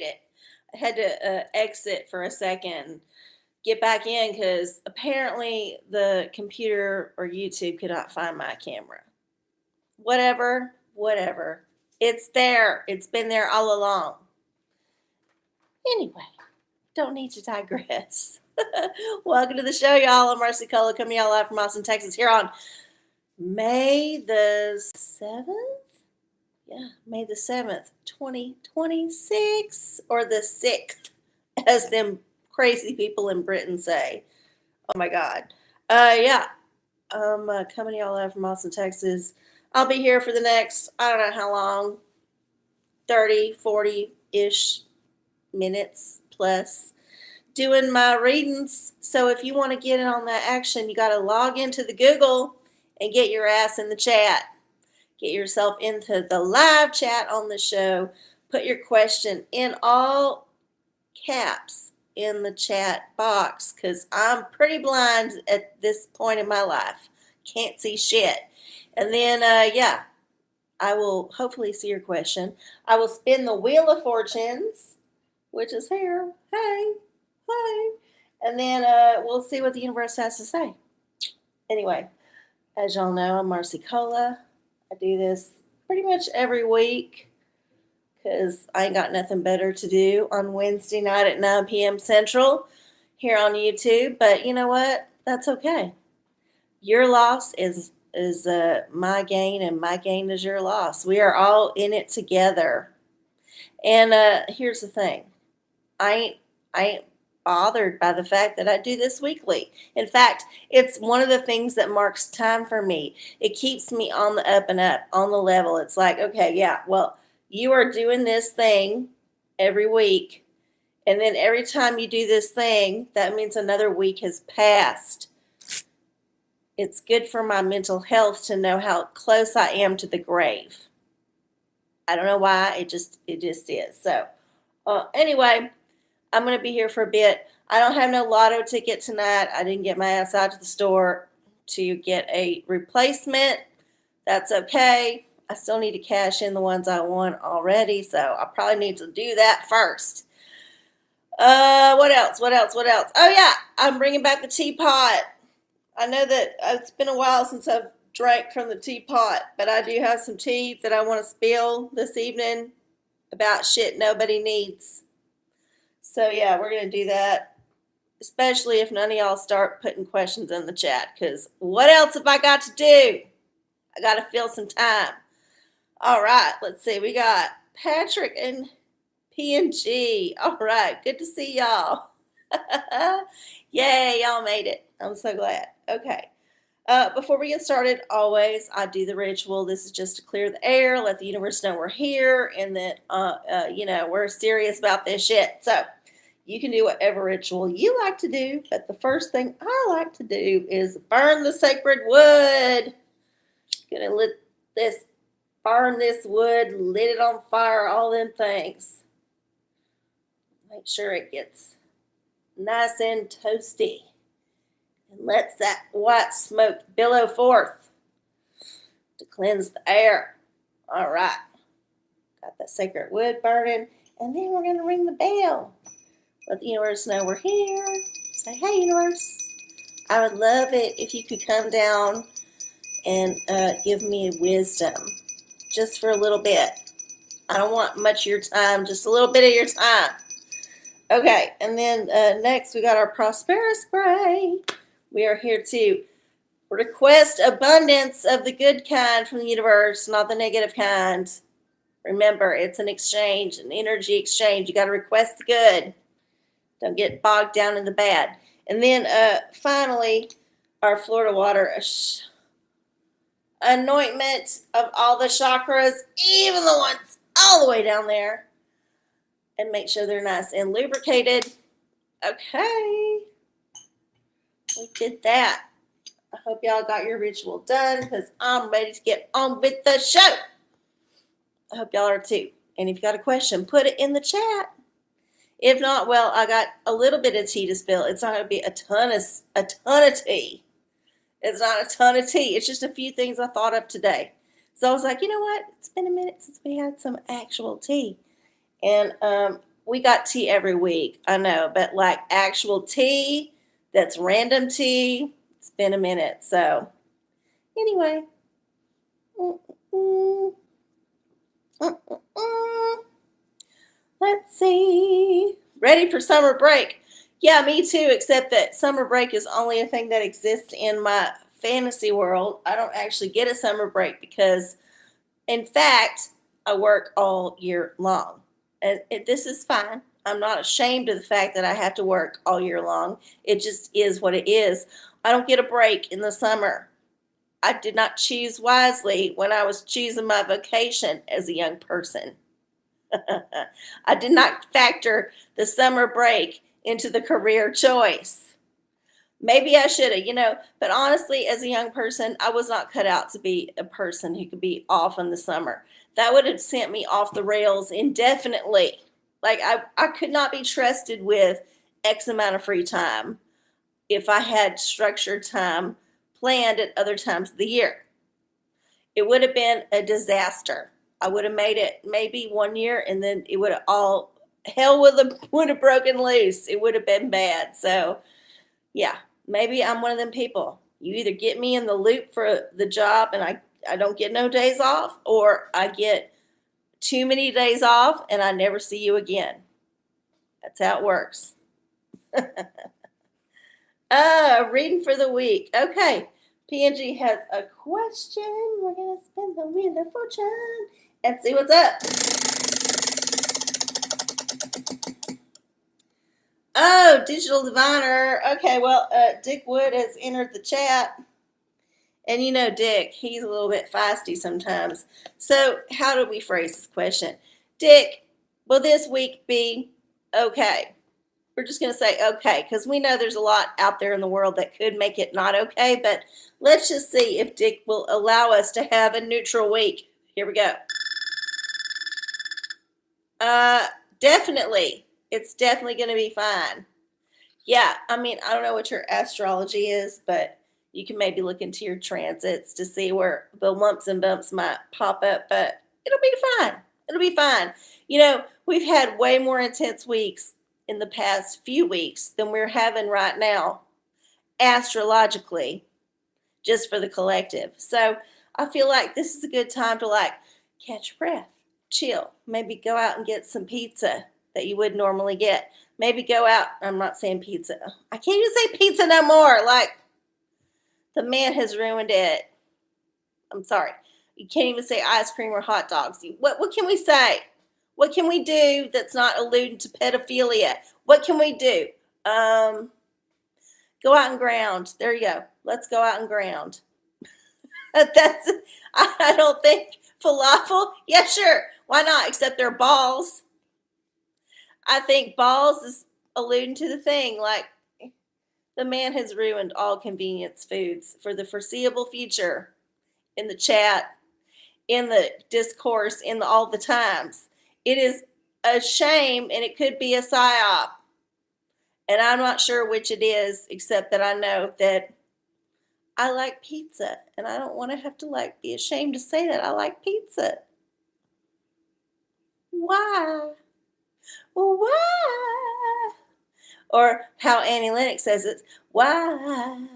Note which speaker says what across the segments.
Speaker 1: made it. I had to exit for a second, get back in because apparently the computer or YouTube could not find my camera. Whatever, whatever. It's there. It's been there all along. Anyway, don't need to digress. Welcome to the show, y'all. I'm RnaCole coming y'all live from Austin, Texas, here on May the 7th? Yeah, May the 7th, 2026, or the 6th, as them crazy people in Britain say. Oh my God. Yeah, I'm coming y'all live from Austin, Texas. I'll be here for the next, I don't know how long, 30, 40-ish minutes plus, doing my readings. So if you want to get in on that action, you got to log into the Google and get your ass in the chat. Get yourself into the live chat on the show. Put your question in all caps in the chat box because I'm pretty blind at this point in my life. Can't see shit. And then, yeah, I will hopefully see your question. I will spin the Wheel of Fortunes, which is here. Hey, hey. And then we'll see what the universe has to say. Anyway, as y'all know, I'm RnaCole. I do this pretty much every week because I ain't got nothing better to do on Wednesday night at 9 p.m. Central here on YouTube. But you know what? That's okay. Your loss is my gain, and my gain is your loss. We are all in it together. And here's the thing. I ain't bothered by the fact that I do this weekly. In fact, it's one of the things that marks time for me. It keeps me on the up and up, on the level. It's like, okay, yeah, well, you are doing this thing every week. And then every time you do this thing, that means another week has passed. It's good for my mental health to know how close I am to the grave. I don't know why, it just is. So, anyway, I'm going to be here for a bit. I don't have no lotto ticket tonight. I didn't get my ass out to the store to get a replacement. That's okay. I still need to cash in the ones I won already, so I probably need to do that first. What else? Oh, yeah, I'm bringing back the teapot. I know that it's been a while since I've drank from the teapot, but I do have some tea that I want to spill this evening about shit nobody needs. So, yeah, we're going to do that, especially if none of y'all start putting questions in the chat, because what else have I got to do? I got to fill some time. All right, let's see. We got Patrick and PNG. All right, good to see y'all. Yay, y'all made it. I'm so glad. Okay. Before we get started, always, I do the ritual. This is just to clear the air, let the universe know we're here, and that, we're serious about this shit. So you can do whatever ritual you like to do, but the first thing I like to do is burn the sacred wood. Gonna burn this wood, lit it on fire, all them things. Make sure it gets nice and toasty. And lets that white smoke billow forth to cleanse the air. All right. Got that sacred wood burning. And then we're going to ring the bell. Let the universe know we're here. Say, hey, universe. I would love it if you could come down and give me wisdom. Just for a little bit. I don't want much of your time. Just a little bit of your time. Okay. And then next we got our Prospera Spray. We are here to request abundance of the good kind from the universe, not the negative kind. Remember, it's an exchange, an energy exchange. You got to request the good. Don't get bogged down in the bad. And then finally, our Florida water anointment of all the chakras, even the ones all the way down there. And make sure they're nice and lubricated. Okay. We did that. I hope y'all got your ritual done because I'm ready to get on with the show. I hope y'all are too. And if you got a question, put it in the chat. If not, well, I got a little bit of tea to spill. It's not going to be a ton of tea. It's not a ton of tea. It's just a few things I thought of today. So I was like, you know what? It's been a minute since we had some actual tea. And We got tea every week, I know, but like actual tea that's random tea, it's been a minute. So, anyway. Mm-mm-mm. Mm-mm-mm. Let's see. Ready for summer break. Yeah, me too, except that summer break is only a thing that exists in my fantasy world. I don't actually get a summer break because, in fact, I work all year long. And this is fine. I'm not ashamed of the fact that I have to work all year long. It just is what it is. I don't get a break in the summer. I did not choose wisely when I was choosing my vocation as a young person. I did not factor the summer break into the career choice. Maybe I should have, but honestly, as a young person, I was not cut out to be a person who could be off in the summer. That would have sent me off the rails indefinitely. Like, I could not be trusted with X amount of free time if I had structured time planned at other times of the year. It would have been a disaster. I would have made it maybe 1 year, and then it would have all hell would have broken loose. It would have been bad. So yeah, maybe I'm one of them people. You either get me in the loop for the job and I don't get no days off, or I get too many days off and I never see you again. That's how it works. Reading for the week. Okay. PNG has a question. We're going to spin the wheel of fortune and see what's up. Oh, Digital Diviner. Okay, well, Dick Wood has entered the chat. And you know Dick, he's a little bit feisty sometimes. So how do we phrase this question? Dick, will this week be okay? We're just going to say okay, because we know there's a lot out there in the world that could make it not okay, but let's just see if Dick will allow us to have a neutral week. Here we go. Definitely. It's definitely going to be fine. Yeah, I mean, I don't know what your astrology is, but you can maybe look into your transits to see where the lumps and bumps might pop up, but it'll be fine. It'll be fine. We've had way more intense weeks in the past few weeks than we're having right now, astrologically, just for the collective. So I feel like this is a good time to catch your breath, chill, maybe go out and get some pizza that you would normally get. Maybe go out. I'm not saying pizza. I can't even say pizza no more. Like, the man has ruined it. I'm sorry. You can't even say ice cream or hot dogs. What can we say? What can we do that's not alluding to pedophilia? What can we do? Go out and ground. There you go. Let's go out and ground. I don't think falafel. Yeah, sure. Why not? Except they're balls. I think balls is alluding to the thing. Like, the man has ruined all convenience foods for the foreseeable future. In the chat, in the discourse, in all the times. It is a shame, and it could be a psyop. And I'm not sure which it is, except that I know that I like pizza, and I don't want to have to be ashamed to say that I like pizza. Why? Why? Or how Annie Lennox says it, why?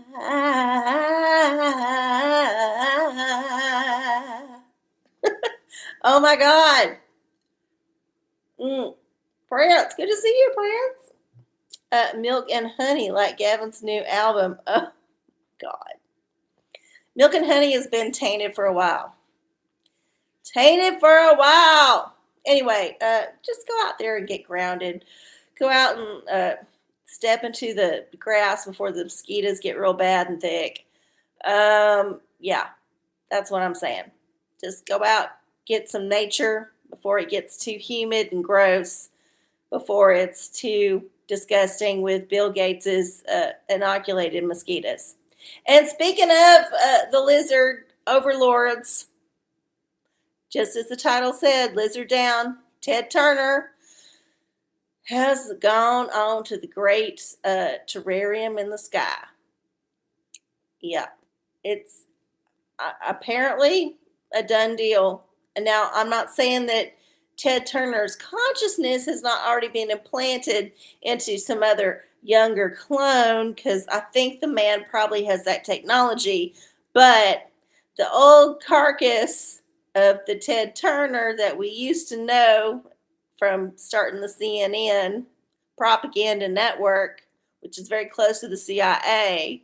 Speaker 1: Oh my God. Prince, good to see you, Prince. Milk and Honey, like Gavin's new album. Oh, God. Milk and Honey has been tainted for a while. Anyway, just go out there and get grounded. Go out and step into the grass before the mosquitoes get real bad and thick. Yeah, that's what I'm saying. Just go out, get some nature before it gets too humid and gross, before it's too disgusting with Bill Gates's inoculated mosquitoes. And speaking of the lizard overlords, just as the title said, Lizard Down, Ted Turner has gone on to the great terrarium in the sky. Yeah, it's apparently a done deal. And now I'm not saying that Ted Turner's consciousness has not already been implanted into some other younger clone, because I think the man probably has that technology. But the old carcass of the Ted Turner that we used to know from starting the CNN propaganda network, which is very close to the CIA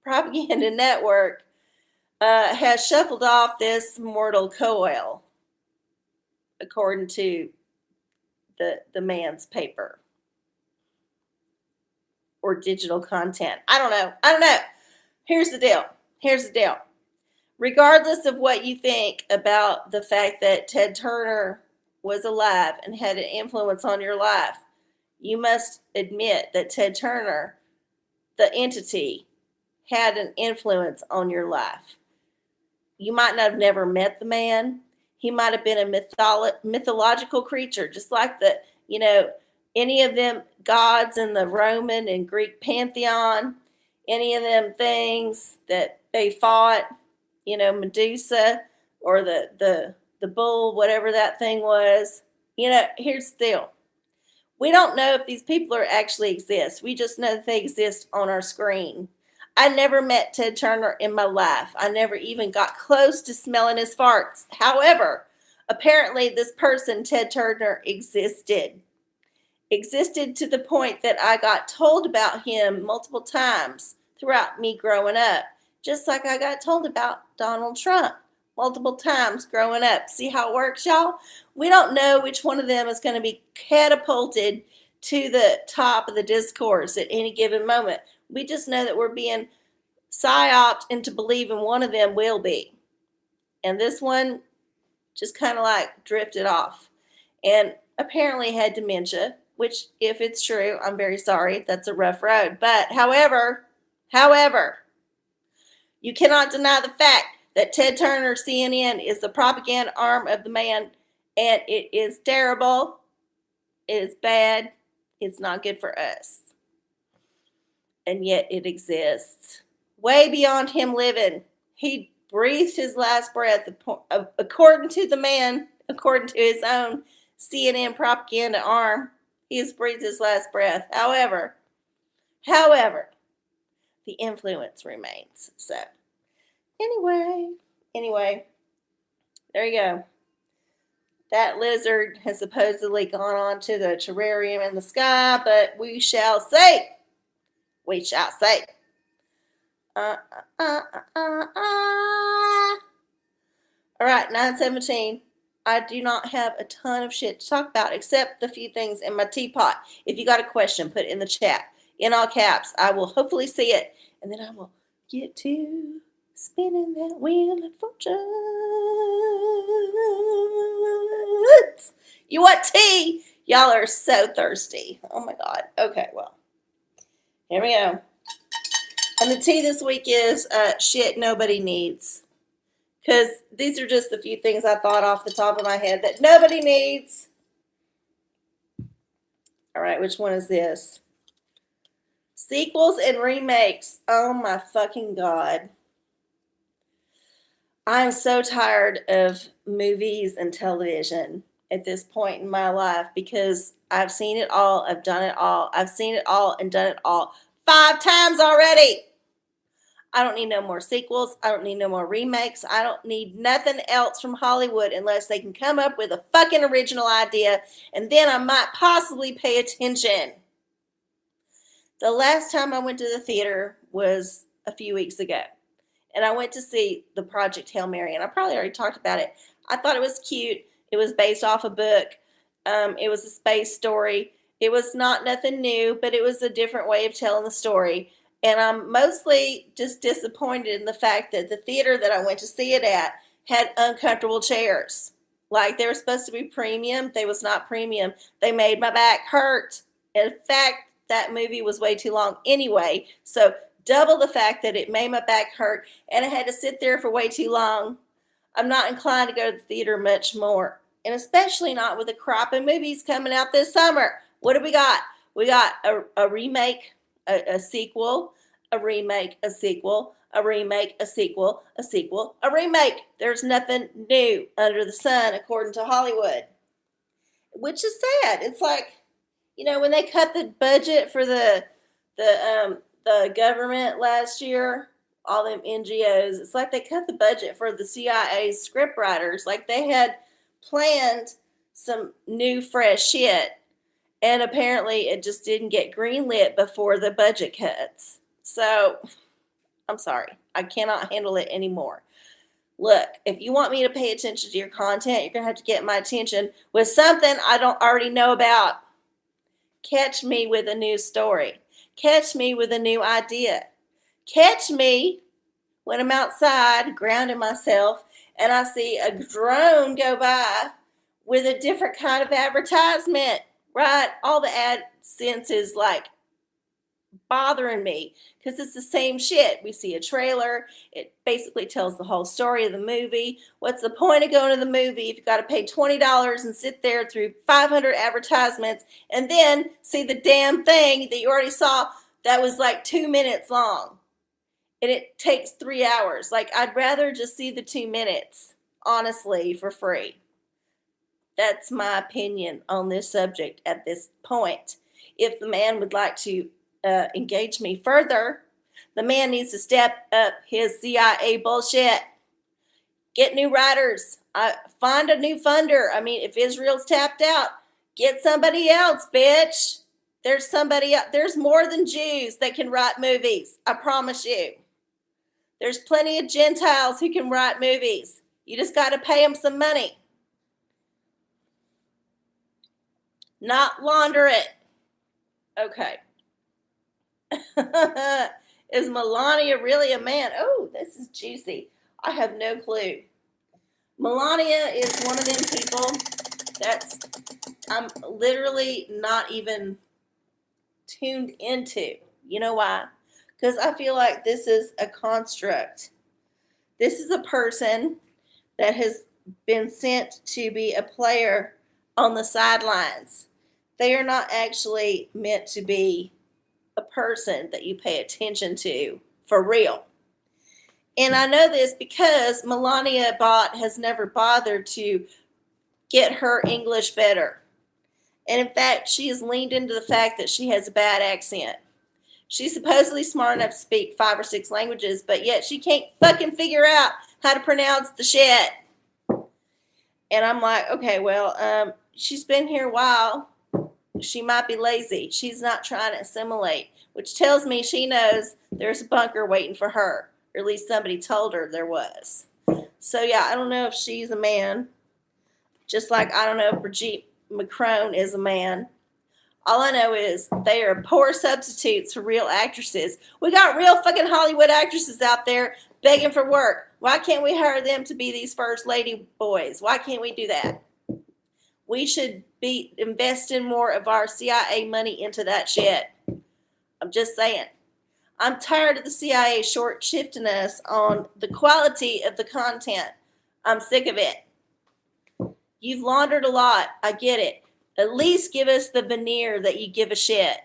Speaker 1: propaganda network, has shuffled off this mortal coil, according to the man's paper or digital content. I don't know. Here's the deal. Regardless of what you think about the fact that Ted Turner was alive and had an influence on your life, you must admit that Ted Turner, the entity, had an influence on your life. You might not have never met the man. He might have been a mythological creature, just like any of them gods in the Roman and Greek pantheon, any of them things that they fought, Medusa or the bull, whatever that thing was. Here's the deal. We don't know if these people actually exist. We just know that they exist on our screen. I never met Ted Turner in my life. I never even got close to smelling his farts. However, apparently this person, Ted Turner, existed to the point that I got told about him multiple times throughout me growing up, just like I got told about Donald Trump multiple times growing up. See how it works, y'all? We don't know which one of them is going to be catapulted to the top of the discourse at any given moment. We just know that we're being psyoped into believing one of them will be. And this one just kind of like drifted off and apparently had dementia, which, if it's true, I'm very sorry. That's a rough road. But however, you cannot deny the fact that Ted Turner CNN is the propaganda arm of the man, and it is terrible. It is bad. It's not good for us. And yet it exists. Way beyond him living. He breathed his last breath, according to the man, according to his own CNN propaganda arm. He has breathed his last breath. However, the influence remains. So, anyway, there you go. That lizard has supposedly gone on to the terrarium in the sky, but we shall see. We shall see. All right, 9:17. I do not have a ton of shit to talk about except the few things in my teapot. If you got a question, put it in the chat in all caps. I will hopefully see it, and then I will get to spinning that wheel of fortune. You want tea? Y'all are so thirsty. Oh my God. Okay, well, here we go. And the tea this week is shit nobody needs. Because these are just a few things I thought off the top of my head that nobody needs. All right, which one is this? Sequels and remakes. Oh my fucking God. I'm so tired of movies and television at this point in my life because I've seen it all. I've done it all. I've seen it all and done it all 5 times already. I don't need no more sequels. I don't need no more remakes. I don't need nothing else from Hollywood unless they can come up with a fucking original idea, and then I might possibly pay attention. The last time I went to the theater was a few weeks ago, and I went to see the Project Hail Mary, and I probably already talked about it. I thought it was cute. It was based off a book. It was a space story. It was not nothing new, but it was a different way of telling the story. And I'm mostly just disappointed in the fact that the theater that I went to see it at had uncomfortable chairs. Like, they were supposed to be premium. They was not premium. They made my back hurt. In fact, that movie was way too long anyway. So double the fact that it made my back hurt and I had to sit there for way too long. I'm not inclined to go to the theater much more. And especially not with the crop of movies coming out this summer. What do we got? We got a remake, a sequel, a remake, a sequel, a remake, a sequel, a sequel, a remake. There's nothing new under the sun, according to Hollywood. which is sad. It's like, when they cut the budget for the government last year, all them NGOs, it's like they cut the budget for the CIA script writers. Like they had planned some new fresh shit, and apparently it just didn't get greenlit before the budget cuts. So I'm sorry, I cannot handle it anymore. Look, if you want me to pay attention to your content, you're gonna have to get my attention with something I don't already know about. Catch me with a new story. Catch me with a new idea. Catch me when I'm outside grounding myself and I see a drone go by with a different kind of advertisement, right? All the AdSense is like bothering me because it's the same shit. We see a trailer. It basically tells the whole story of the movie. What's the point of going to the movie if you've got to pay $20 and sit there through 500 advertisements and then see the damn thing that you already saw that was like 2 minutes long? And it takes 3 hours. Like, I'd rather just see the 2 minutes, honestly, for free. That's my opinion on this subject at this point. If the man would like to engage me further, the man needs to step up his CIA bullshit. Get new writers. Find a new funder. I mean, if Israel's tapped out, get somebody else, bitch. There's somebody else. There's more than Jews that can write movies. I promise you. There's plenty of Gentiles who can write movies. You just got to pay them some money. Not launder it. Okay. Is Melania really a man? Oh, this is juicy. I have no clue. Melania is one of them people that's I'm literally not even tuned into. You know why? Because I feel like this is a construct. This is a person that has been sent to be a player on the sidelines. They are not actually meant to be a person that you pay attention to for real. And I know this because Melania Bott has never bothered to get her English better. And in fact, she has leaned into the fact that she has a bad accent. She's supposedly smart enough to speak 5 or 6 languages, but yet she can't fucking figure out how to pronounce the shit. And I'm like, okay, well, she's been here a while. She might be lazy. She's not trying to assimilate, which tells me she knows there's a bunker waiting for her, or at least somebody told her there was. So yeah, I don't know if she's a man, just like I don't know if Brigitte Macron is a man. All I know is they are poor substitutes for real actresses. We got real fucking Hollywood actresses out there begging for work. Why can't we hire them to be these first lady boys? Why can't we do that? We should be investing more of our CIA money into that shit. I'm just saying. I'm tired of the CIA short shifting us on the quality of the content. I'm sick of it. You've laundered a lot. I get it. At least give us the veneer that you give a shit.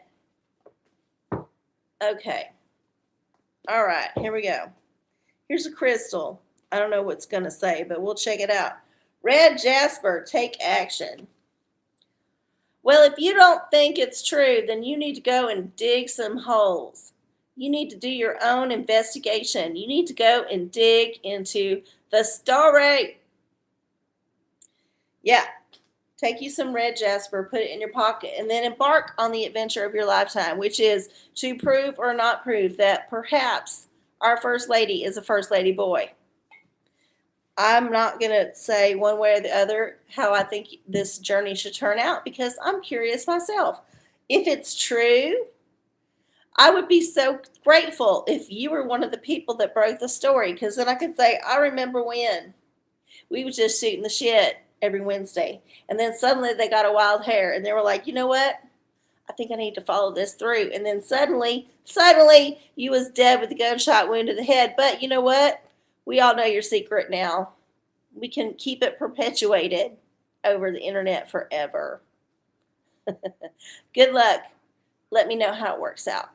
Speaker 1: Okay. All right, here we go. Here's a crystal. I don't know what it's going to say, but we'll check it out. Red Jasper, take action. Well, if you don't think it's true, then you need to go and dig some holes. You need to do your own investigation. You need to go and dig into the story. Yeah. Take you some red jasper, put it in your pocket, and then embark on the adventure of your lifetime, which is to prove or not prove that perhaps our first lady is a first lady boy. I'm not going to say one way or the other how I think this journey should turn out because I'm curious myself. If it's true, I would be so grateful if you were one of the people that broke the story, because then I could say, I remember when we was just shooting the shit every Wednesday. And then suddenly they got a wild hair and they were like, you know what? I think I need to follow this through. And then suddenly you was dead with a gunshot wound to the head. But you know what? We all know your secret now. We can keep it perpetuated over the internet forever. Good luck. Let me know how it works out.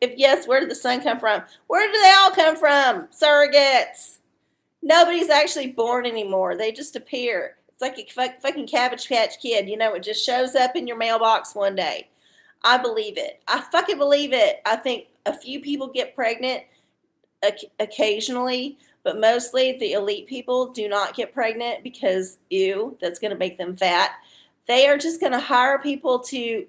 Speaker 1: If yes, where did the son come from? Where do they all come from? Surrogates. Nobody's actually born anymore. They just appear. It's like a fucking Cabbage Patch Kid. It just shows up in your mailbox one day. I believe it. I fucking believe it. I think a few people get pregnant occasionally, but mostly the elite people do not get pregnant because, ew, that's going to make them fat. They are just going to hire people to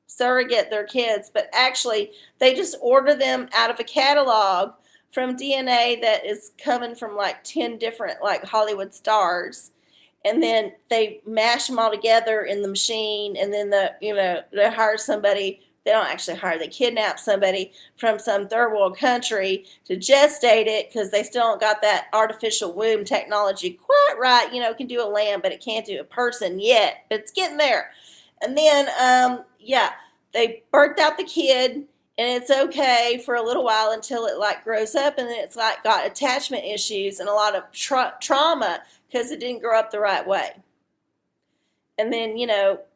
Speaker 1: surrogate their kids, but actually they just order them out of a catalog from DNA that is coming from like 10 different like Hollywood stars, and then they mash them all together in the machine, and then they hire somebody. They don't actually hire, they kidnap somebody from some third world country to gestate it because they still don't got that artificial womb technology quite right. It can do a lamb, but it can't do a person yet, but it's getting there. And then, they birthed out the kid, and it's okay for a little while until it like grows up, and then it's like got attachment issues and a lot of trauma because it didn't grow up the right way. And then,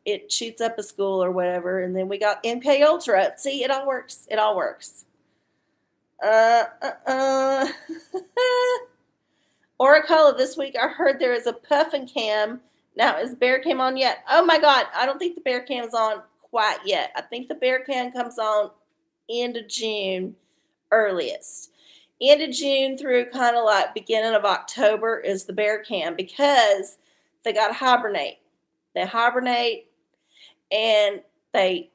Speaker 1: it shoots up a school or whatever, and then we got MK Ultra. See, it all works. It all works. OraCola this week, I heard there is a puffin cam. Now, is bear cam on yet? Oh my God, I don't think the bear cam is on quite yet. I think the bear cam comes on end of June earliest. End of June through kind of like beginning of October is the bear cam because they got to hibernate. They hibernate and they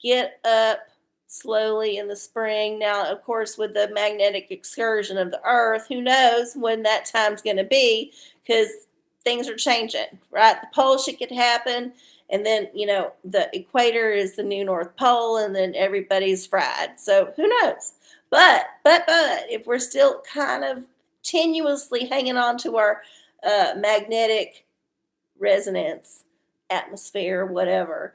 Speaker 1: get up slowly in the spring. Now, of course, with the magnetic excursion of the earth, who knows when that time's going to be because things are changing, right? The pole shit could happen. And then, the equator is the new North Pole, and then everybody's fried. So who knows? But, if we're still kind of tenuously hanging on to our magnetic resonance, atmosphere, whatever,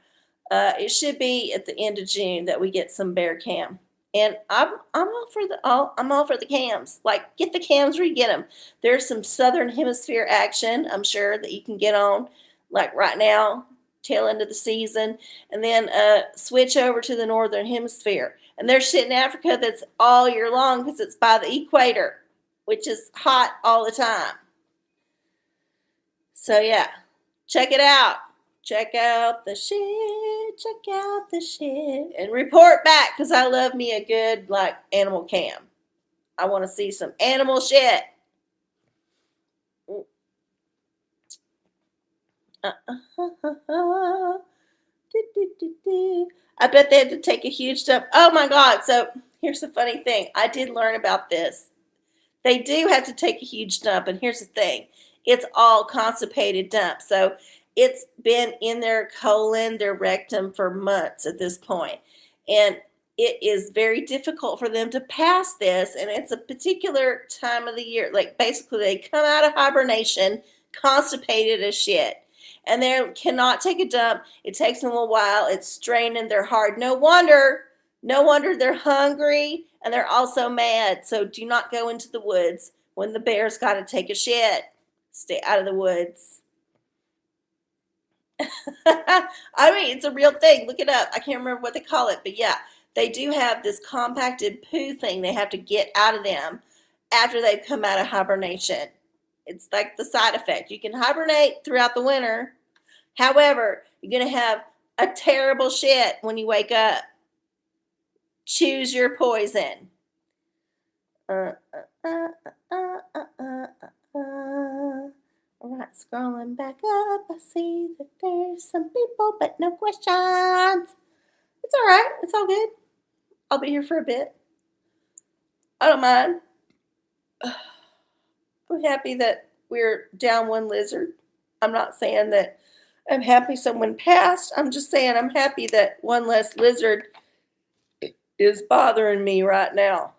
Speaker 1: it should be at the end of June that we get some bear cam. And I'm all for the cams. Like, get the cams where you get them. There's some Southern Hemisphere action, I'm sure, that you can get on, like right now, tail end of the season, and then switch over to the Northern Hemisphere. And there's shit in Africa that's all year long because it's by the equator, which is hot all the time. So yeah, check it out. Check out the shit. Check out the shit. And report back because I love me a good like animal cam. I want to see some animal shit. I bet they had to take a huge dump. Oh my God. So here's the funny thing. I did learn about this. They do have to take a huge dump. And here's the thing. It's all constipated dump. So it's been in their colon, their rectum for months at this point. And it is very difficult for them to pass this. And it's a particular time of the year. Like basically they come out of hibernation constipated as shit. And they cannot take a dump. It takes them a while. It's straining. They're hard. No wonder they're hungry and they're also mad. So do not go into the woods when the bear's got to take a shit. Stay out of the woods. I mean, it's a real thing. Look it up. I can't remember what they call it, but yeah, they do have this compacted poo thing they have to get out of them after they've come out of hibernation. It's like the side effect. You can hibernate throughout the winter. However, you're going to have a terrible shit when you wake up. Choose your poison. All right, scrolling back up, I see that there's some people, but no questions. It's all right. It's all good. I'll be here for a bit. I don't mind. I'm happy that we're down one lizard. I'm not saying that I'm happy someone passed. I'm just saying I'm happy that one less lizard is bothering me right now.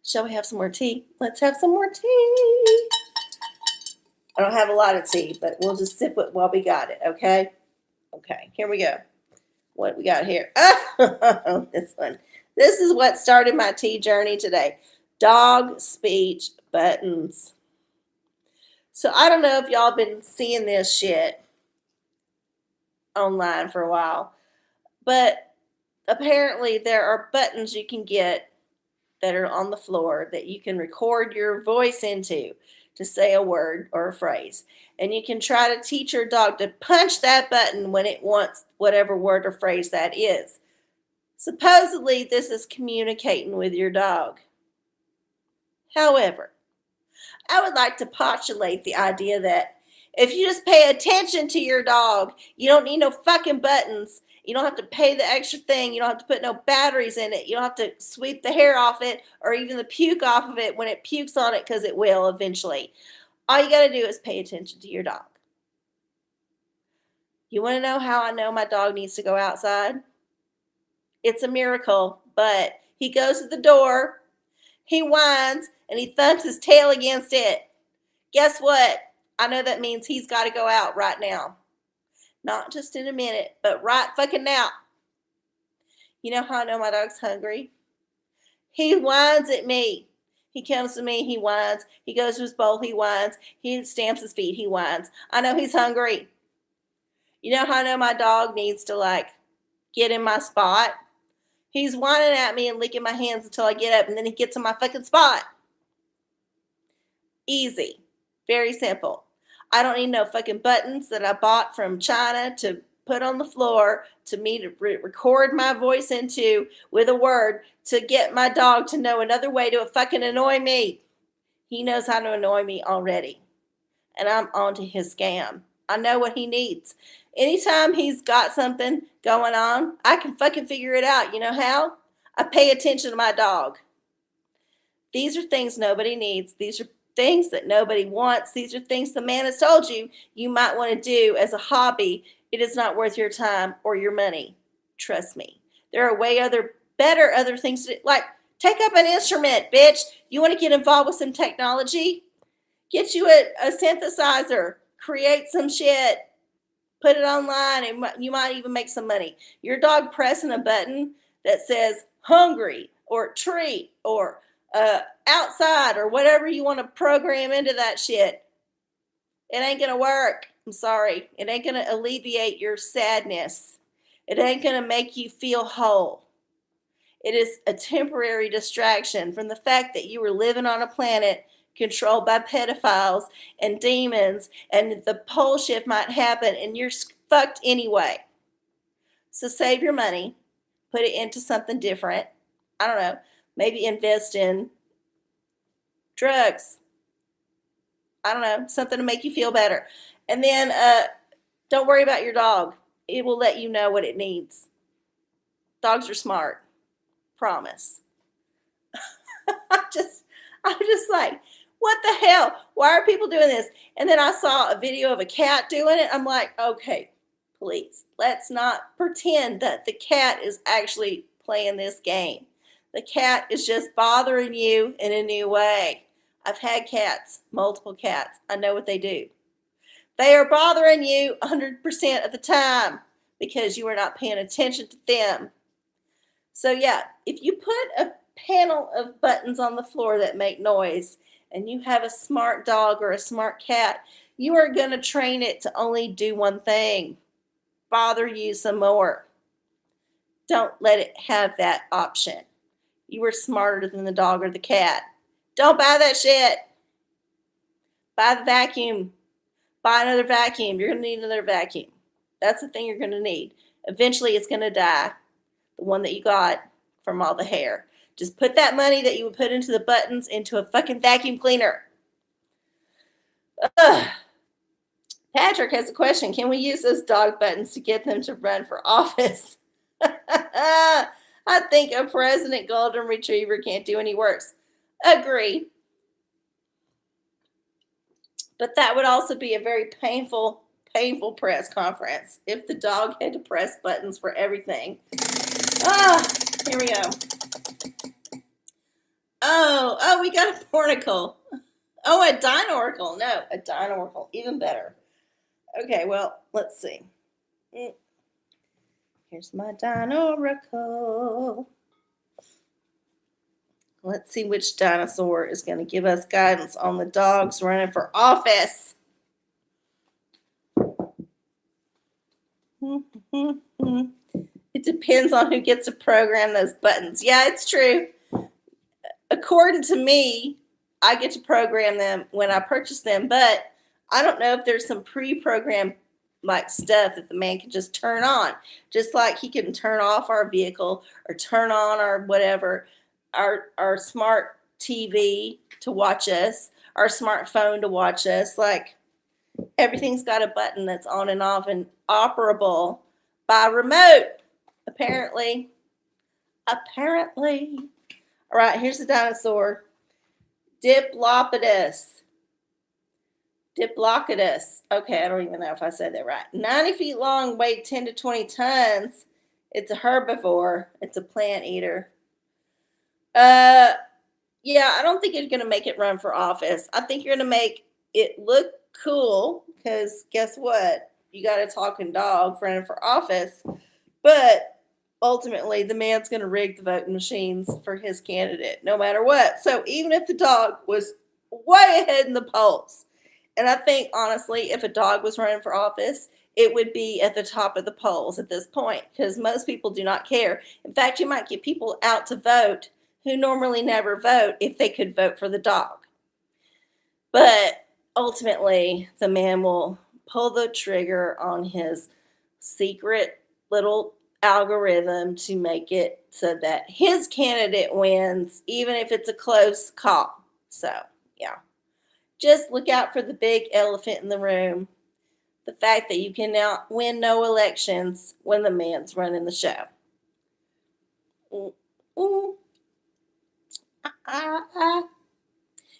Speaker 1: Shall we have some more tea? Let's have some more tea. I don't have a lot of tea, but we'll just sip it while we got it, okay? Okay, here we go. What we got here? Oh, this one. This is what started my tea journey today. Dog speech buttons. So I don't know if y'all been seeing this shit online for a while. But apparently there are buttons you can get that are on the floor that you can record your voice into to say a word or a phrase. And you can try to teach your dog to punch that button when it wants whatever word or phrase that is. Supposedly, this is communicating with your dog. However, I would like to postulate the idea that if you just pay attention to your dog, you don't need no fucking buttons. You don't have to pay the extra thing. You don't have to put no batteries in it. You don't have to sweep the hair off it or even the puke off of it when it pukes on it, because it will eventually. All you got to do is pay attention to your dog. You want to know how I know my dog needs to go outside? It's a miracle, but he goes to the door, he whines, and he thumps his tail against it. Guess what? I know that means he's got to go out right now. Not just in a minute, but right fucking now. You know how I know my dog's hungry? He whines at me. He comes to me, he whines. He goes to his bowl, he whines. He stamps his feet, he whines. I know he's hungry. You know how I know my dog needs to get in my spot? He's whining at me and licking my hands until I get up, and then he gets in my fucking spot. Easy. Very simple. I don't need no fucking buttons that I bought from China to put on the floor to me to record my voice into with a word to get my dog to know another way to fucking annoy me. He knows how to annoy me already. And I'm onto his scam. I know what he needs. Anytime he's got something going on, I can fucking figure it out. You know how? I pay attention to my dog. These are things nobody needs. These are things that nobody wants. These are things the man has told you you might want to do as a hobby. It is not worth your time or your money. Trust me. There are better other things to do. Like, take up an instrument, bitch. You want to get involved with some technology? Get you a synthesizer. Create some shit. Put it online, and you might even make some money. Your dog pressing a button that says hungry or treat or outside or whatever you want to program into that shit, it ain't going to work. I'm sorry. It ain't going to alleviate your sadness. It ain't going to make you feel whole. It is a temporary distraction from the fact that you were living on a planet controlled by pedophiles and demons, and the pole shift might happen and you're fucked anyway. So save your money, put it into something different. I don't know, maybe invest in drugs. I don't know, something to make you feel better. And then don't worry about your dog. It will let you know what it needs. Dogs are smart. Promise. I'm just like, what the hell? Why are people doing this? And then I saw a video of a cat doing it. I'm like, okay, please, let's not pretend that the cat is actually playing this game. The cat is just bothering you in a new way. I've had cats, multiple cats. I know what they do. They are bothering you 100% of the time because you are not paying attention to them. So yeah, if you put a panel of buttons on the floor that make noise, and you have a smart dog or a smart cat, you are going to train it to only do one thing, bother you some more. Don't let it have that option. You are smarter than the dog or the cat. Don't buy that shit. Buy the vacuum. Buy another vacuum. You're going to need another vacuum. That's the thing you're going to need. Eventually, it's going to die. The one that you got from all the hair. Just put that money that you would put into the buttons into a fucking vacuum cleaner. Ugh. Patrick has a question. Can we use those dog buttons to get them to run for office? I think a President Golden Retriever can't do any worse. Agree. But that would also be a very painful press conference if the dog had to press buttons for everything. Here we go. Oh, we got a pornicle. Oh, a Dinoracle. No, a Dinoracle. Even better. Okay, well, let's see. Here's my Dinoracle. Let's see which dinosaur is going to give us guidance on the dogs running for office. It depends on who gets to program those buttons. Yeah, it's true. According to me, I get to program them when I purchase them, but I don't know if there's some pre-programmed like stuff that the man can just turn on, just like he can turn off our vehicle or turn on our whatever, our smart TV to watch us, our smartphone to watch us. Like everything's got a button that's on and off and operable by remote. Apparently. Apparently. All right, here's the dinosaur. Diplopodus. Diplopodus. Okay, I don't even know if I said that right. 90 feet long, weighed 10 to 20 tons. It's a herbivore. It's a plant eater. Yeah, I don't think you're going to make it run for office. I think you're going to make it look cool because guess what? You got a talking dog running for office. But ultimately, the man's going to rig the voting machines for his candidate no matter what. So even if the dog was way ahead in the polls, and I think, honestly, if a dog was running for office, it would be at the top of the polls at this point because most people do not care. In fact, you might get people out to vote who normally never vote if they could vote for the dog. But ultimately, the man will pull the trigger on his secret little algorithm to make it so that his candidate wins, even if it's a close call. So, yeah. Just look out for the big elephant in the room. The fact that you can now win no elections when the man's running the show.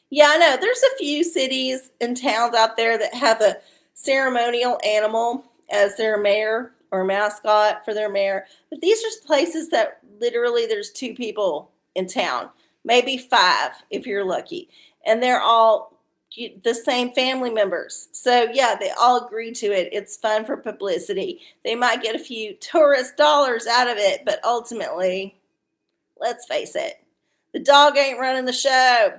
Speaker 1: Yeah, I know. There's a few cities and towns out there that have a ceremonial animal as their mayor or mascot for their mayor. But these are places that literally there's 2 people in town, maybe 5 if you're lucky. And they're all the same family members. So, yeah, they all agree to it. It's fun for publicity. They might get a few tourist dollars out of it, but ultimately, let's face it, the dog ain't running the show.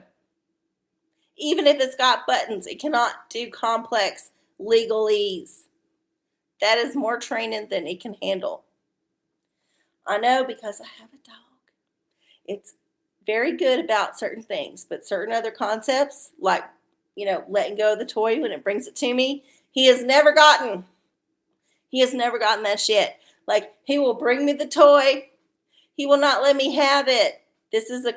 Speaker 1: Even if it's got buttons, it cannot do complex legalese. That is more training than it can handle. I know because I have a dog. It's very good about certain things, but certain other concepts, like, letting go of the toy when it brings it to me, he has never gotten. He has never gotten that shit. Like, he will bring me the toy. He will not let me have it. This is a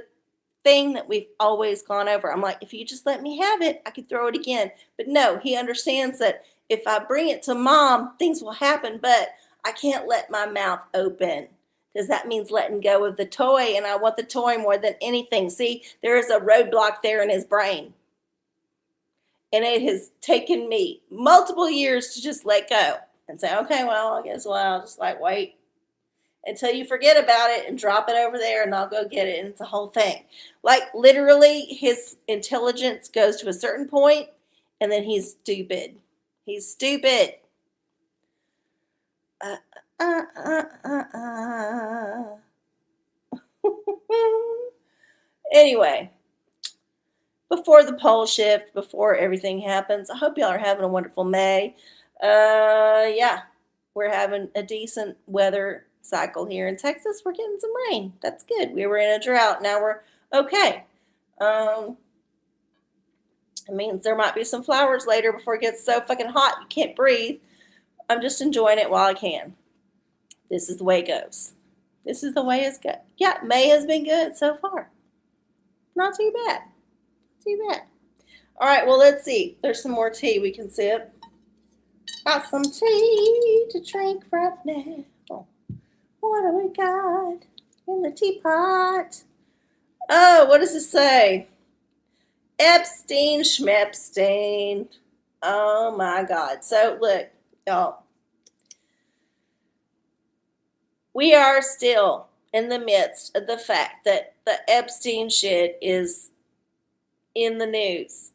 Speaker 1: thing that we've always gone over. I'm like, if you just let me have it, I could throw it again. But no, he understands that if I bring it to mom, things will happen, but I can't let my mouth open because that means letting go of the toy, and I want the toy more than anything. See, there is a roadblock there in his brain. And it has taken me multiple years to just let go and say, okay, well, I guess I'll just wait until you forget about it and drop it over there and I'll go get it. And it's a whole thing. Like literally his intelligence goes to a certain point and then he's stupid. He's stupid. Anyway. Before the pole shift, before everything happens, I hope y'all are having a wonderful May. Yeah, we're having a decent weather cycle here in Texas. We're getting some rain. That's good. We were in a drought. Now we're okay. It means there might be some flowers later before it gets so fucking hot you can't breathe. I'm just enjoying it while I can. This is the way it goes. This is the way it's good. Yeah, May has been good so far. Not too bad. Too bad. All right, well, let's see. There's some more tea we can sip. Got some tea to drink right now. What do we got in the teapot? Oh, what does it say? Epstein Schmepstein. Oh, my God. So, look, y'all. We are still in the midst of the fact that the Epstein shit is in the news.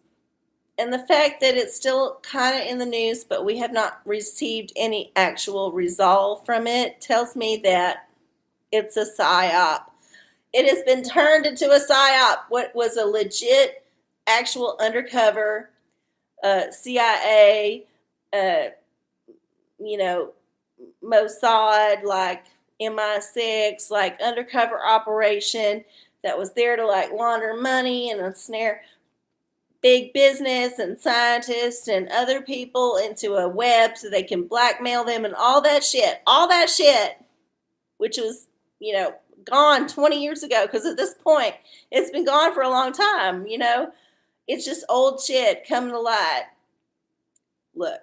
Speaker 1: And the fact that it's still kind of in the news, but we have not received any actual resolve from it, tells me that it's a psyop. It has been turned into a psyop. What was a legit, actual undercover CIA, Mossad, MI6 like undercover operation that was there to like launder money and ensnare big business and scientists and other people into a web so they can blackmail them and all that shit, which was, gone 20 years ago, because at this point it's been gone for a long time. It's just old shit coming to light. Look,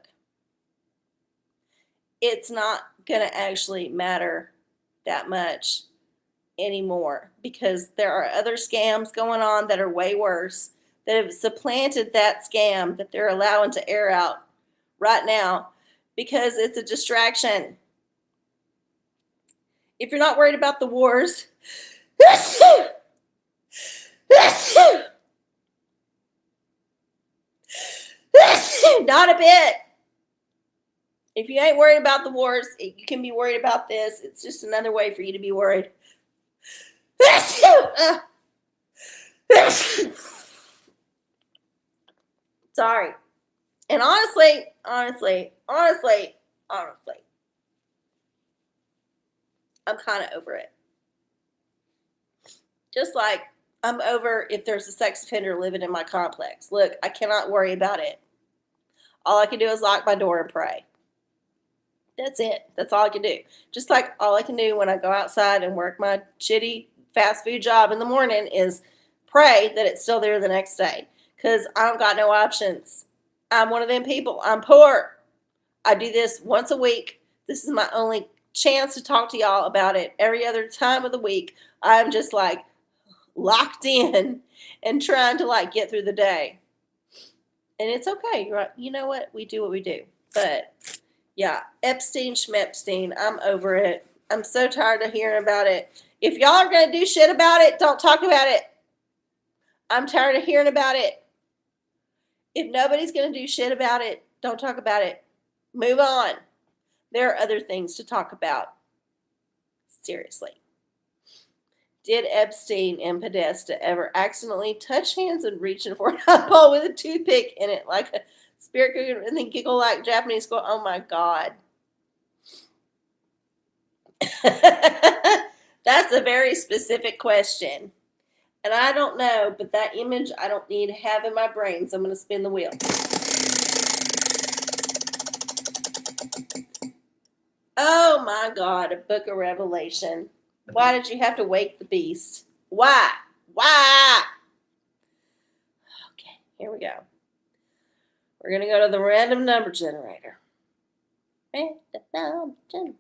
Speaker 1: it's not going to actually matter that much anymore, because there are other scams going on that are way worse, that have supplanted that scam that they're allowing to air out right now, because it's a distraction. If you're not worried about the wars, not a bit. If you ain't worried about the wars, you can be worried about this. It's just another way for you to be worried. Sorry. And honestly, I'm kind of over it. Just like I'm over if there's a sex offender living in my complex. Look, I cannot worry about it. All I can do is lock my door and pray. That's it. That's all I can do. Just like all I can do when I go outside and work my shitty fast food job in the morning is pray that it's still there the next day. Because I don't got no options. I'm one of them people. I'm poor. I do this once a week. This is my only chance to talk to y'all about it. Every other time of the week, I'm just like locked in and trying to like get through the day. And it's okay. Right? You know what? We do what we do. But yeah, Epstein, Schmepstein, I'm over it. I'm so tired of hearing about it. If y'all are going to do shit about it, don't talk about it. I'm tired of hearing about it. If nobody's going to do shit about it, don't talk about it. Move on. There are other things to talk about. Seriously. Did Epstein and Podesta ever accidentally touch hands and reach in for an eyeball with a toothpick in it like a spirit cooker and then giggle like Japanese school? Oh my God. That's a very specific question. And I don't know, but that image I don't need to have in my brain, so I'm going to spin the wheel. Oh my God, a book of Revelation. Why did you have to wake the beast? Why? Okay, here we go. We're going to go to the random number generator. Random number generator.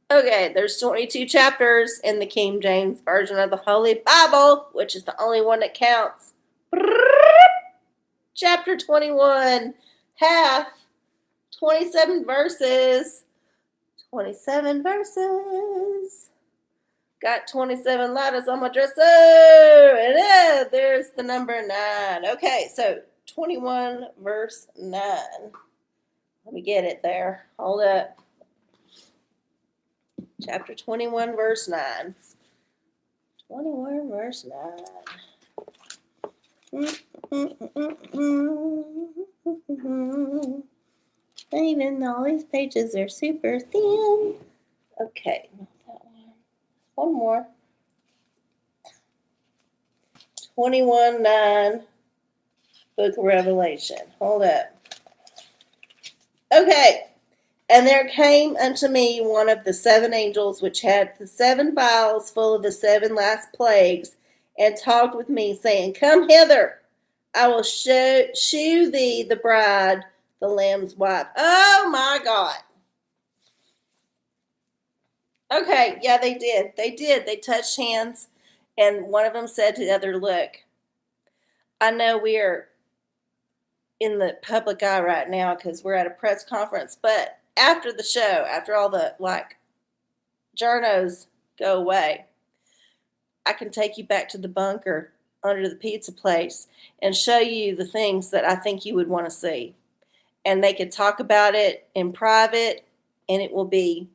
Speaker 1: Okay, there's 22 chapters in the King James Version of the Holy Bible, which is the only one that counts. Chapter 21, half, 27 verses. 27 verses. Got 27 letters on my dresser. And there's the number 9. Okay, so 21 verse 9. Let me get it there. Hold up. Chapter 21 verse 9. 21 verse 9. Even though these pages are super thin. Okay, not that one. One more. 21:9, Book of Revelation. Hold up. Okay. And there came unto me one of the 7 angels, which had the 7 vials full of the 7 last plagues, and talked with me, saying, Come hither, I will shew thee the bride, the Lamb's wife. Oh my God. Okay, yeah, they did. They touched hands, and one of them said to the other, Look, I know we are in the public eye right now because we're at a press conference, but after the show, after all the journos go away, I can take you back to the bunker under the pizza place and show you the things that I think you would want to see. And they could talk about it in private, and it will be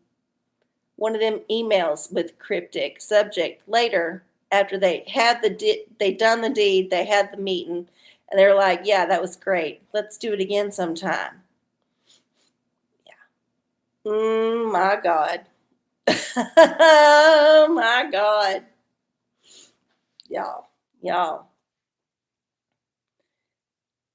Speaker 1: one of them emails with cryptic subject later after they had they done the deed, they had the meeting, and they were like, yeah, that was great. Let's do it again sometime. My God. Oh my God. Y'all. Y'all.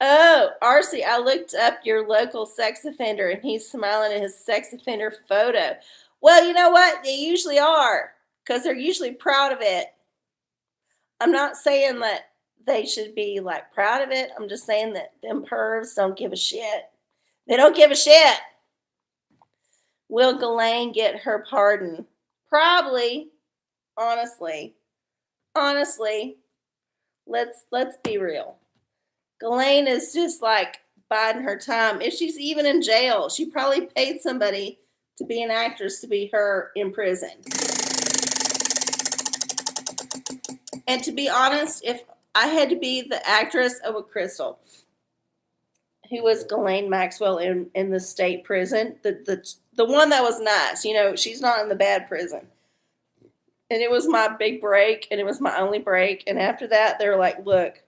Speaker 1: Oh, RC, I looked up your local sex offender and he's smiling at his sex offender photo. Well, you know what? They usually are because they're usually proud of it. I'm not saying that they should be like proud of it. I'm just saying that them pervs don't give a shit. They don't give a shit. Will Ghislaine get her pardon? Probably. Honestly. Honestly. Let's be real. Ghislaine is just like biding her time. If she's even in jail, she probably paid somebody to be an actress to be her in prison. And to be honest, if I had to be the actress of a Crystal, who was Ghislaine Maxwell in the state prison, the one that was nice, she's not in the bad prison. And it was my big break, and it was my only break. And after that, they were like, look,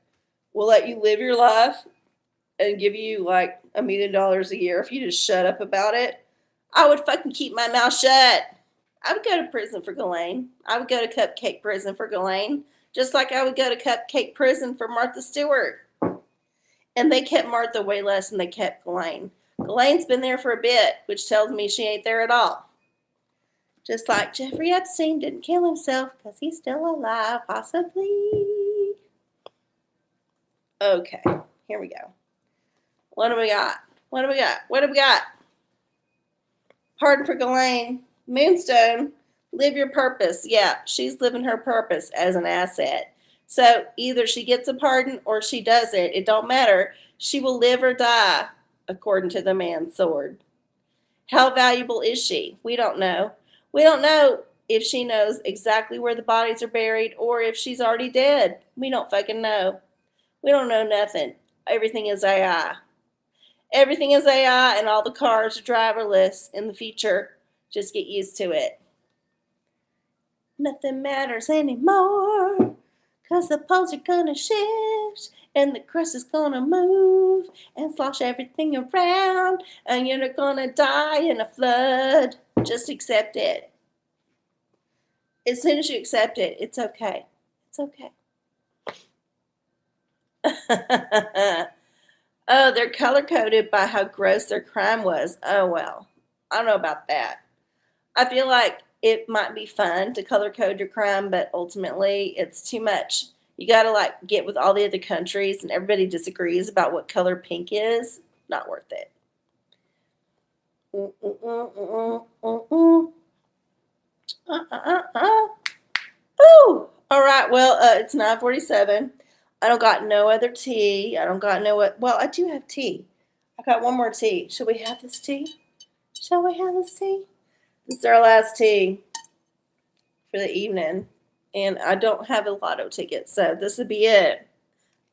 Speaker 1: we'll let you live your life and give you like $1 million a year if you just shut up about it. I would fucking keep my mouth shut. I would go to prison for Ghislaine. I would go to cupcake prison for Ghislaine, just like I would go to cupcake prison for Martha Stewart. And they kept Martha way less than they kept Ghislaine. Ghislaine's been there for a bit, which tells me she ain't there at all. Just like Jeffrey Epstein didn't kill himself because he's still alive, possibly. Okay, here we go. What do we got? What do we got? What do we got? Pardon for Ghislaine. Moonstone, live your purpose. Yeah, she's living her purpose as an asset. So either she gets a pardon or she doesn't. It don't matter. She will live or die, according to the man's sword. How valuable is she? We don't know. We don't know if she knows exactly where the bodies are buried or if she's already dead. We don't fucking know. We don't know nothing. Everything is AI. Everything is AI and all the cars are driverless in the future. Just get used to it. Nothing matters anymore, 'cause the poles are gonna shift and the crust is gonna move and slosh everything around and you're gonna die in a flood. Just accept it. As soon as you accept it, it's okay. It's okay. Oh, they're color-coded by how gross their crime was. Oh, well. I don't know about that. I feel like it might be fun to color code your crime, but ultimately it's too much. You got to like get with all the other countries and everybody disagrees about what color pink is. Not worth it. Ooh. All right. Well, it's 9:47. I don't got no other tea. I don't got no. Well, I do have tea. I got one more tea. Should we have this tea? Shall we have this tea? This is our last tea for the evening. And I don't have a lotto ticket, so this would be it.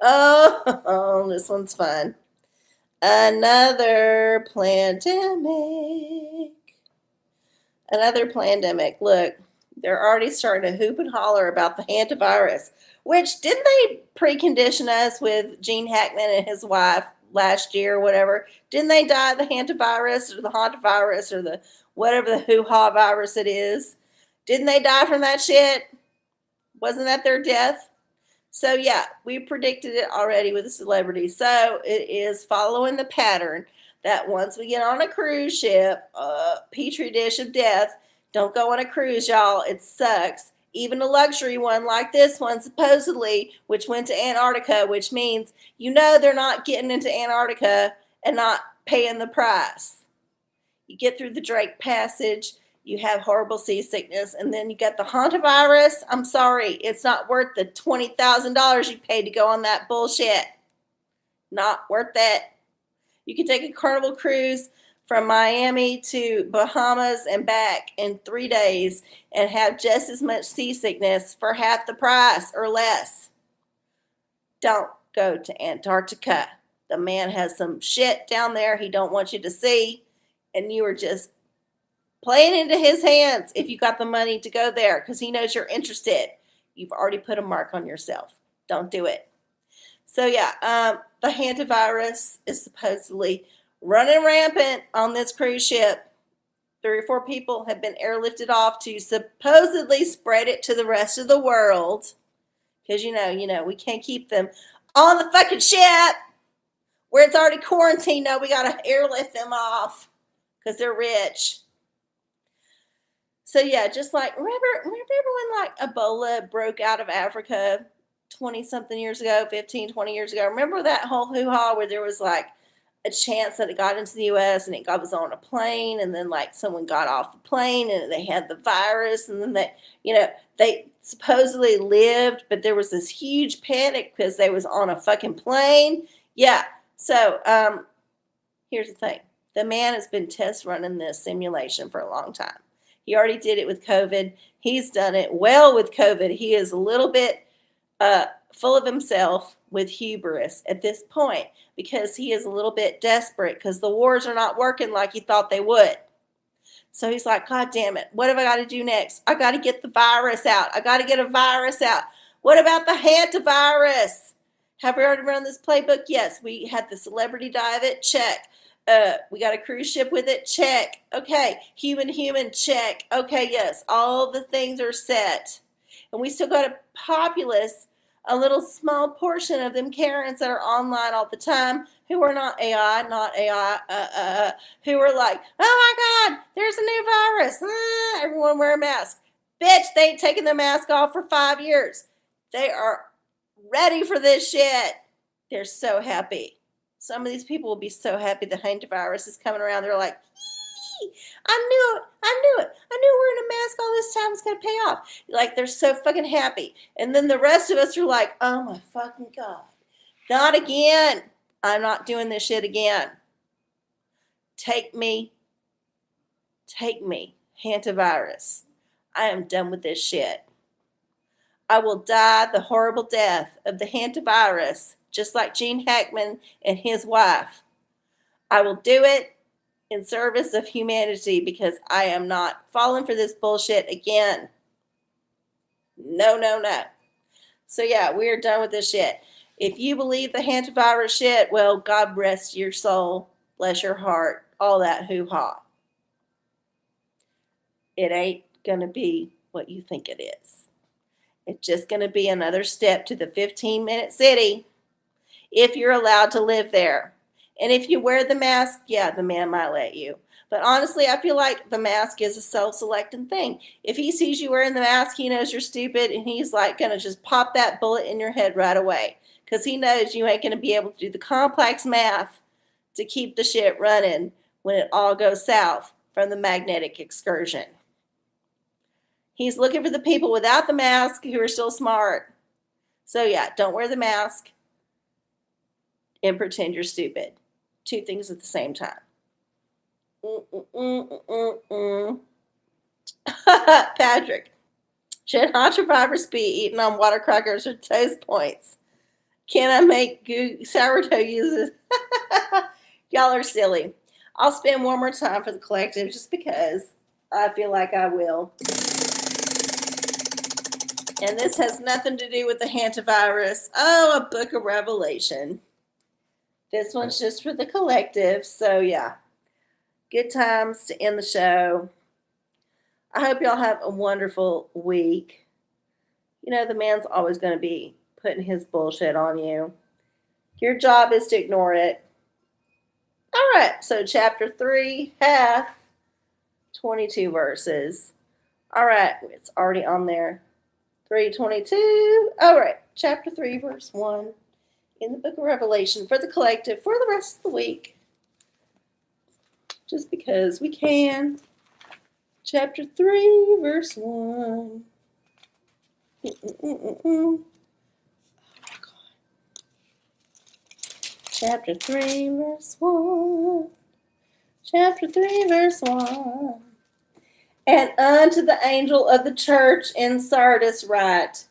Speaker 1: Oh, this one's fun. Another pandemic. Another pandemic. Look, they're already starting to hoop and holler about the hantavirus, which didn't they precondition us with Gene Hackman and his wife last year or whatever? Didn't they die of the hantavirus or the hantavirus or the whatever the hoo-ha virus it is? Didn't they die from that shit? Wasn't that their death? So yeah, we predicted it already with the celebrities. So it is following the pattern that once we get on a cruise ship, petri dish of death, don't go on a cruise, y'all. It sucks. Even a luxury one like this one, supposedly, which went to Antarctica, which means they're not getting into Antarctica and not paying the price. You get through the Drake Passage, you have horrible seasickness, and then you got the hantavirus. I'm sorry, it's not worth the $20,000 you paid to go on that bullshit. Not worth it. You can take a Carnival cruise from Miami to Bahamas and back in 3 days and have just as much seasickness for half the price or less. Don't go to Antarctica. The man has some shit down there he don't want you to see, and you are just playing into his hands if you got the money to go there because he knows you're interested. You've already put a mark on yourself. Don't do it. So yeah, the hantavirus is supposedly running rampant on this cruise ship 3 or 4 people have been airlifted off to supposedly spread it to the rest of the world. Because, we can't keep them on the fucking ship where it's already quarantined. No, we got to airlift them off because they're rich. So, yeah, just like, remember when, like, Ebola broke out of Africa 20-something years ago, 15, 20 years ago? Remember that whole hoo-ha where there was, like, a chance that it got into the U.S. and it was on a plane, and then, like, someone got off the plane and they had the virus, and then they supposedly lived, but there was this huge panic because they was on a fucking plane. Yeah. So, here's the thing. The man has been test running this simulation for a long time. He already did it with COVID. He's done it well with COVID. He is a little bit full of himself with hubris at this point because he is a little bit desperate because the wars are not working like he thought they would. So he's like, God damn it. What have I got to do next? I got to get the virus out. I got to get a virus out. What about the hantavirus? Have we already run this playbook? Yes. We had the celebrity die of it. Check. We got a cruise ship with it. Check. Okay. Human. Check. Okay. Yes. All the things are set. And we still got a populace, a little small portion of them Karens that are online all the time who are not AI, who are like, oh my God, there's a new virus. Everyone wear a mask. Bitch, they ain't taking the mask off for 5 years. They are ready for this shit. They're so happy. Some of these people will be so happy the hantavirus is coming around. They're like, I knew it. I knew wearing a mask all this time was going to pay off. Like, they're so fucking happy. And then the rest of us are like, oh my fucking God. Not again. I'm not doing this shit again. Take me. Hantavirus. I am done with this shit. I will die the horrible death of the hantavirus, just like Gene Hackman and his wife. I will do it in service of humanity because I am not falling for this bullshit again. No. So yeah, we are done with this shit. If you believe the hantavirus shit, well, God rest your soul, bless your heart, all that hoo-ha. It ain't going to be what you think it is. It's just going to be another step to the 15-minute city if you're allowed to live there. And if you wear the mask, yeah, the man might let you. But honestly, I feel like the mask is a self-selecting thing. If he sees you wearing the mask, he knows you're stupid, and he's like going to just pop that bullet in your head right away. Because he knows you ain't going to be able to do the complex math to keep the shit running when it all goes south from the magnetic excursion. He's looking for the people without the mask who are still smart. So yeah, don't wear the mask and pretend you're stupid. 2 things at the same time. Patrick, should hantavirus be eaten on water crackers or toast points? Can I make sourdough uses? Y'all are silly. I'll spend one more time for the collective just because I feel like I will. And this has nothing to do with the hantavirus. Oh, a book of Revelation. This one's just for the collective. So, yeah. Good times to end the show. I hope y'all have a wonderful week. The man's always going to be putting his bullshit on you. Your job is to ignore it. All right. So, chapter 3, half, 22 verses. All right. It's already on there. 3:22. All right. Chapter 3, verse 1. In the book of Revelation for the collective for the rest of the week. Just because we can. Chapter 3, verse 1. Oh my God. Chapter 3, verse 1. Chapter 3, verse 1. And unto the angel of the church in Sardis write,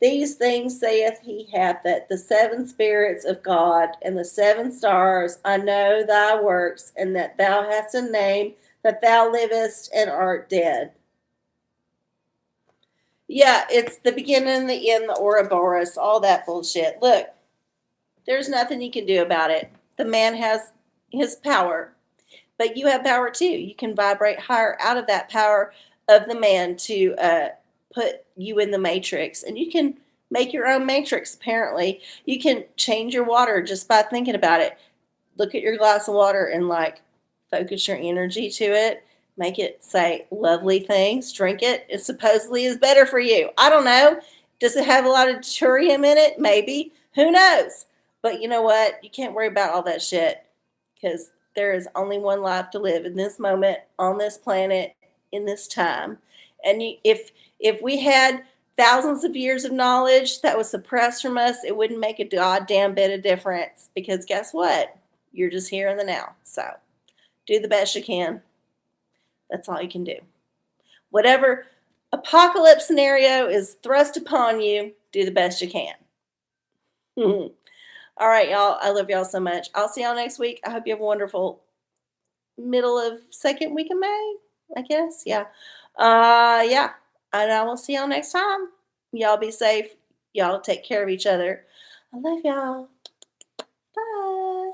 Speaker 1: these things saith he hath that the 7 spirits of God and the 7 stars, I know thy works, and that thou hast a name, that thou livest and art dead. Yeah, it's the beginning and the end, the Ouroboros, all that bullshit. Look, there's nothing you can do about it. The man has his power. but you have power too. You can vibrate higher out of that power of the man to put you in the matrix. And you can make your own matrix, apparently. You can change your water just by thinking about it. Look at your glass of water and like focus your energy to it. Make it say lovely things. Drink it. It supposedly is better for you. I don't know. Does it have a lot of deuterium in it? Maybe. Who knows? But you know what? You can't worry about all that shit because there is only one life to live in this moment, on this planet, in this time. And if we had thousands of years of knowledge that was suppressed from us, it wouldn't make a goddamn bit of difference because guess what? You're just here in the now. So do the best you can. That's all you can do. Whatever apocalypse scenario is thrust upon you, do the best you can. All right, y'all. I love y'all so much. I'll see y'all next week. I hope you have a wonderful middle of second week of May, I guess. Yeah. Yeah. And I will see y'all next time. Y'all be safe. Y'all take care of each other. I love y'all. Bye.